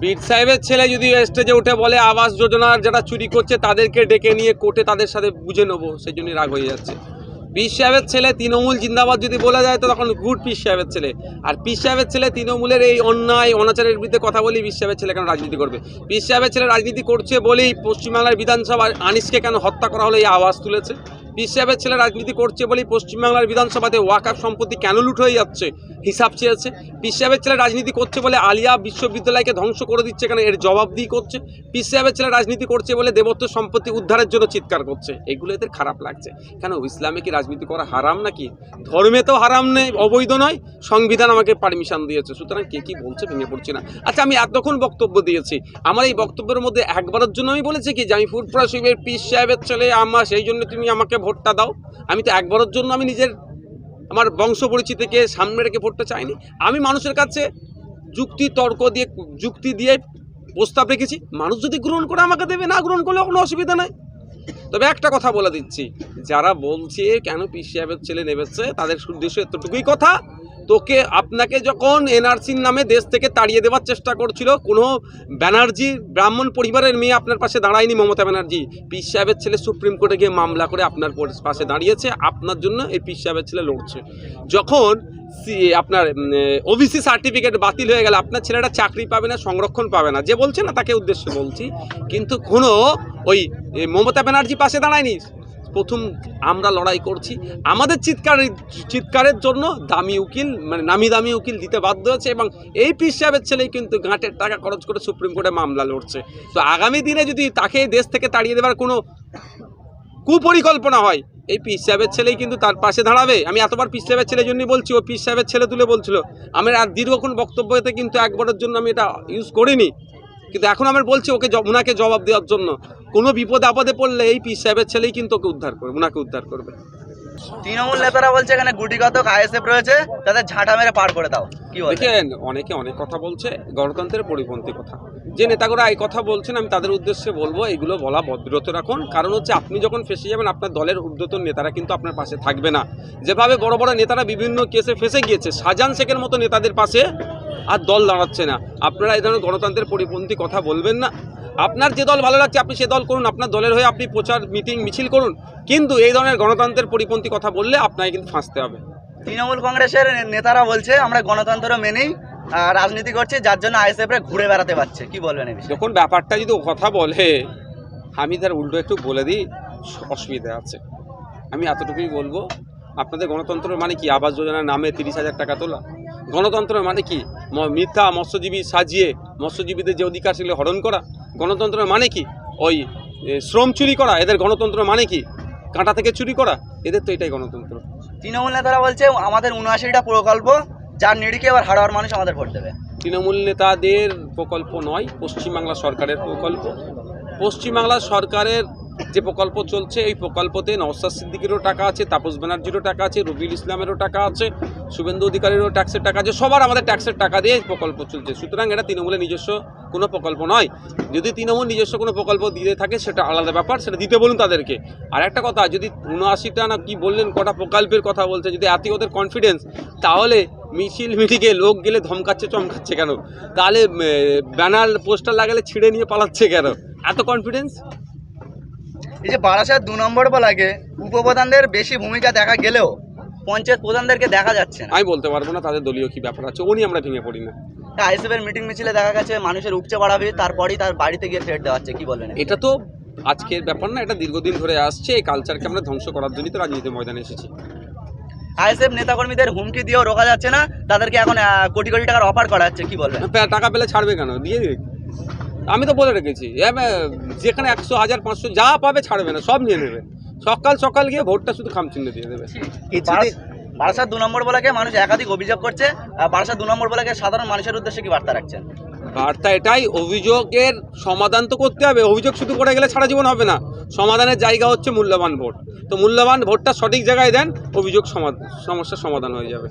পীর সাহেবের ছেলে যদি স্টেজে উঠে বলে আবাস যোজনার যারা চুরি করছে তাদেরকে ডেকে নিয়ে কোর্টে তাদের সাথে বুঝে নেবো, সেই জন্যই রাগ হয়ে যাচ্ছে। পীর সাহেবের ছেলে তৃণমূল জিন্দাবাদ যদি বলা যায় তো তখন গুড পীর সাহেবের ছেলে। আর পীর সাহেবের ছেলে তৃণমূলের এই অন্যায় অনাচারের বিরুদ্ধে কথা বলেই পীর সাহেবের ছেলে কেন রাজনীতি করবে? পীর সাহেবের ছেলে রাজনীতি করছে বলেই পশ্চিমবাংলার বিধানসভা আনিসকে কেন হত্যা করা হলো এই আওয়াজ তুলেছে। পীর সাহেবের ছেলে রাজনীতি করছে বলেই পশ্চিমবাংলার বিধানসভাতে ওয়াকফ সম্পত্তি কেন লুট হয়ে যাচ্ছে হিসাব চেয়েছে। পীর সাহেবের ছেলে রাজনীতি করছে বলে আলিয়া বিশ্ববিদ্যালয়কে ধ্বংস করে দিচ্ছে কেন এর জবাবদিহি করছে। পীর সাহেবের ছেলে রাজনীতি করছে বলে দেবত্ব সম্পত্তি উদ্ধারের জন্য চিৎকার করছে। এগুলো এদের খারাপ লাগছে কেন? ইসলামে কি রাজনীতি করা হারাম নাকি? ধর্মে তো হারাম নেই, অবৈধ নয়, সংবিধান আমাকে পারমিশন দিয়েছে। সুতরাং কে কি বলছে ভেঙে পড়ছি না। আচ্ছা, আমি এতক্ষণ বক্তব্য দিয়েছি, আমার এই বক্তব্যের মধ্যে একবারের জন্য আমি বলেছি কি যে আমি ফুরফুরা শরীফের পীর সাহেবের ছেলে, আমার সেই জন্য তুমি আমাকে ভোটটা দাও? আমি তো একবারের জন্য আমি আমার বংশ পরিচিতিকে সামনে রেখে ভোটটা চাইনি। আমি মানুষের কাছে যুক্তি দিয়ে প্রস্তাব রেখেছি, মানুষ যদি গ্রহণ করে আমাকে দেবে, না গ্রহণ করলে কোনো অসুবিধা নাই। তবে একটা কথা বলে দিচ্ছি, যারা বলছে কেন পীর সাহেবের ছেলে নেবেছে তাদের উদ্দেশ্য এতটুকুই কথা, আপনাকে যখন এনআরসির নামে দেশ থেকে তাড়িয়ে দেওয়ার চেষ্টা করছিল, কোনো ব্যানার্জি ব্রাহ্মণ পরিবারের মেয়ে আপনার পাশে দাঁড়ায়নি, মমতা ব্যানার্জি। পীর সাহেবের ছেলে সুপ্রিম কোর্টে গিয়ে মামলা করে আপনার পাশে দাঁড়িয়েছে, আপনার জন্য এই পীর সাহেবের ছেলে লড়ছে। যখন আপনার ওবিসি সার্টিফিকেট বাতিল হয়ে গেল, আপনার ছেলেটা চাকরি পাবে না, সংরক্ষণ পাবে না, যে বলছে না তাকে উদ্দেশ্যে বলছি, কিন্তু কোনো ওই মমতা ব্যানার্জি পাশে দাঁড়ায়নি। প্রথম আমরা লড়াই করছি, আমাদের চিৎকারের জন্য দামি উকিল, মানে নামি দামি উকিল দিতে বাধ্য হয়েছে, এবং এই পীর সাহেবের ছেলেই কিন্তু ঘাটের টাকা খরচ করে সুপ্রিম কোর্টে মামলা লড়ছে। তো আগামী দিনে যদি তাকে দেশ থেকে তাড়িয়ে দেওয়ার কোনো কুপরিকল্পনা হয়, এই পীর সাহেবের ছেলেই কিন্তু তার পাশে দাঁড়াবে। আমি এতবার পীর সাহেবের ছেলের জন্যই বলছি, ও পীর সাহেবের ছেলে তুলে বলছিল। আমার আর দীর্ঘক্ষণ বক্তব্যতে কিন্তু একবারের জন্য আমি এটা ইউজ করিনি, কিন্তু এখন আমার বলছি ওনাকে জবাব দেওয়ার জন্য। কোনো বিপদ আপদে পড়লে এই পীর সাহেবের ছেলেই কিন্তু ওকে উদ্ধার করবে, ওনাকে উদ্ধার করবে। তৃণমূল নেতারা বলছে এখানে গুটিগত আইএসএফ রয়েছে, তাদের ঝাঁটা মেরে পার করে দাও। কি বলেন? দেখেন, অনেকে অনেক কথা বলছে, গণতন্ত্রের পরিপন্থী কথা। যে নেতাগুলো এই কথা বলছেন, আমি তাদের উদ্দেশ্যে বলবো এগুলো বলা ভদ্রত রাখুন। কারণ হচ্ছে আপনি যখন ফেসে যাবেন, আপনার দলের ঊর্ধ্বতন নেতারা কিন্তু আপনার পাশে থাকবে না। যেভাবে বড় বড় নেতারা বিভিন্ন কেসে ফেসে গিয়েছে, শাহজাহান শেখের মতো নেতাদের পাশে আর দল দাঁড়াচ্ছে না। আপনারা এই ধরনের গণতন্ত্রের পরিপন্থী কথা বলবেন না। আপনার যে দল ভালো লাগছে আপনি সে দল করুন, আপনার দলের হয়ে আপনি প্রচার মিটিং মিছিল করুন, কিন্তু এই ধরনের গণতন্ত্রের পরিপন্থী কথা বললে আপনাকে কিন্তু ফাঁসতে হবে। তৃণমূল কংগ্রেসের নেতারা বলছে আমরা গণতন্ত্র মেনেই রাজনীতি করছি, যার জন্য আইএসএফরা ঘুরে বেড়াতে পারছে। কি বলবেন এই বিষয়ে? যখন ব্যাপারটা যদি কথা বলে, আমি তার উল্টো একটু বলে দিই, অসুবিধা আছে। আমি এতটুকুই বলবো, আপনাদের গণতন্ত্র মানে কি? আবাস যোজনার নামে 30,000 টাকা তোলা? গণতন্ত্র মানে কি? মিথ্যা মৎস্যজীবী সাজিয়ে মৎস্যজীবীদের যে অধিকার সেগুলো হরণ করা? গণতন্ত্র মানে কি? ওই শ্রম চুরি করা? এদের গণতন্ত্র মানে কি? কাঁটা থেকে চুরি করা? এদের তো এটাই গণতন্ত্র। তৃণমূল নেতারা বলছে আমাদের 79টা প্রকল্প, যার নিরিখে আবার হাড়ার মানুষ আমাদের ভোট দেবে। তৃণমূল নেতাদের প্রকল্প নয়, পশ্চিমবাংলা সরকারের প্রকল্প। পশ্চিমবাংলা সরকারের যে প্রকল্প চলছে, এই প্রকল্পতে নওশাদ সিদ্দিকীরও টাকা আছে, তাপস ব্যানার্জিরও টাকা আছে, রবিউল ইসলামেরও টাকা আছে, শুভেন্দু অধিকারীরও ট্যাক্সের টাকা আছে, সবার আমাদের ট্যাক্সের টাকা দিয়ে প্রকল্প চলছে। সুতরাং এটা তৃণমূলের নিজস্ব কোনো প্রকল্প নয়। যদি তৃণমূল নিজস্ব কোনো প্রকল্প দিয়ে থাকে সেটা আলাদা ব্যাপার, সেটা দিতে বলুন তাদেরকে। আর একটা কথা, যদি 79টা না কি বললেন কটা প্রকল্পের কথা বলছে, যদি এত ওদের কনফিডেন্স, তাহলে মিছিল মিটিংয়ে লোক গেলে ধমকাচ্ছে চমকাচ্ছে কেন? তাহলে ব্যানার পোস্টার লাগালে ছিঁড়ে নিয়ে পালাচ্ছে কেন? এত কনফিডেন্স? এই যে বারাসাত 2 নম্বর বলাকে উপপ্রধানদের বেশি ভূমিকা দেখা গেলেও পঞ্চায়েত প্রধানদেরকে দেখা যাচ্ছে না। আমি বলতে পারবো না তাদের দলীয় কি ব্যাপার আছে, উনি আমরা ভেঙে পড়ি না। আইএসএফের মিটিং মিছিলে দেখা গেছে মানুষের উপচে বাড়াবে, তারপরেই তার বাড়িতে গিয়ে থ্রেট দেওয়া হচ্ছে। কি বলবেন? এটা তো আজকের ব্যাপার না, এটা দীর্ঘদিন ধরে আসছে। এই কালচারকে আমরা ধ্বংস করার জন্যই তো রাজনীতির ময়দানে এসেছি। আইএসএফ নেতাকর্মীদের হুমকি দিয়েও রোকা যাচ্ছে না, তাদেরকে এখন কোটি কোটি টাকার অফার করা হচ্ছে। কি বলবেন? টাকা পেলে ছাড়বে কেন? দিয়ে দিক। আমি তো বলে রেখেছি, যেখানে 100, 1000, 500 যা পাবে ছাড়বে না, সব নিয়ে নেবে। সকাল গিয়ে ভোটটা শুধু খামচিহ্ন দিয়ে দেবে। বারাসাত 2 নম্বর বলাকে মানুষ একাধিক অভিযোগ করছে, বারাসাত 2 নম্বর বলাকে সাধারণ মানুষের উদ্দেশ্যে কি বার্তা রাখছেন? বার্তা এটাই, অভিযোগের সমাধান তো করতে হবে। অভিযোগ শুধু করে গেলে সারা জীবন হবে না। সমাধানের জায়গা হচ্ছে মূল্যবান ভোট। তো মূল্যবান ভোটটা সঠিক জায়গায় দেন, অভিযোগ সমস্যার সমাধান হয়ে যাবে।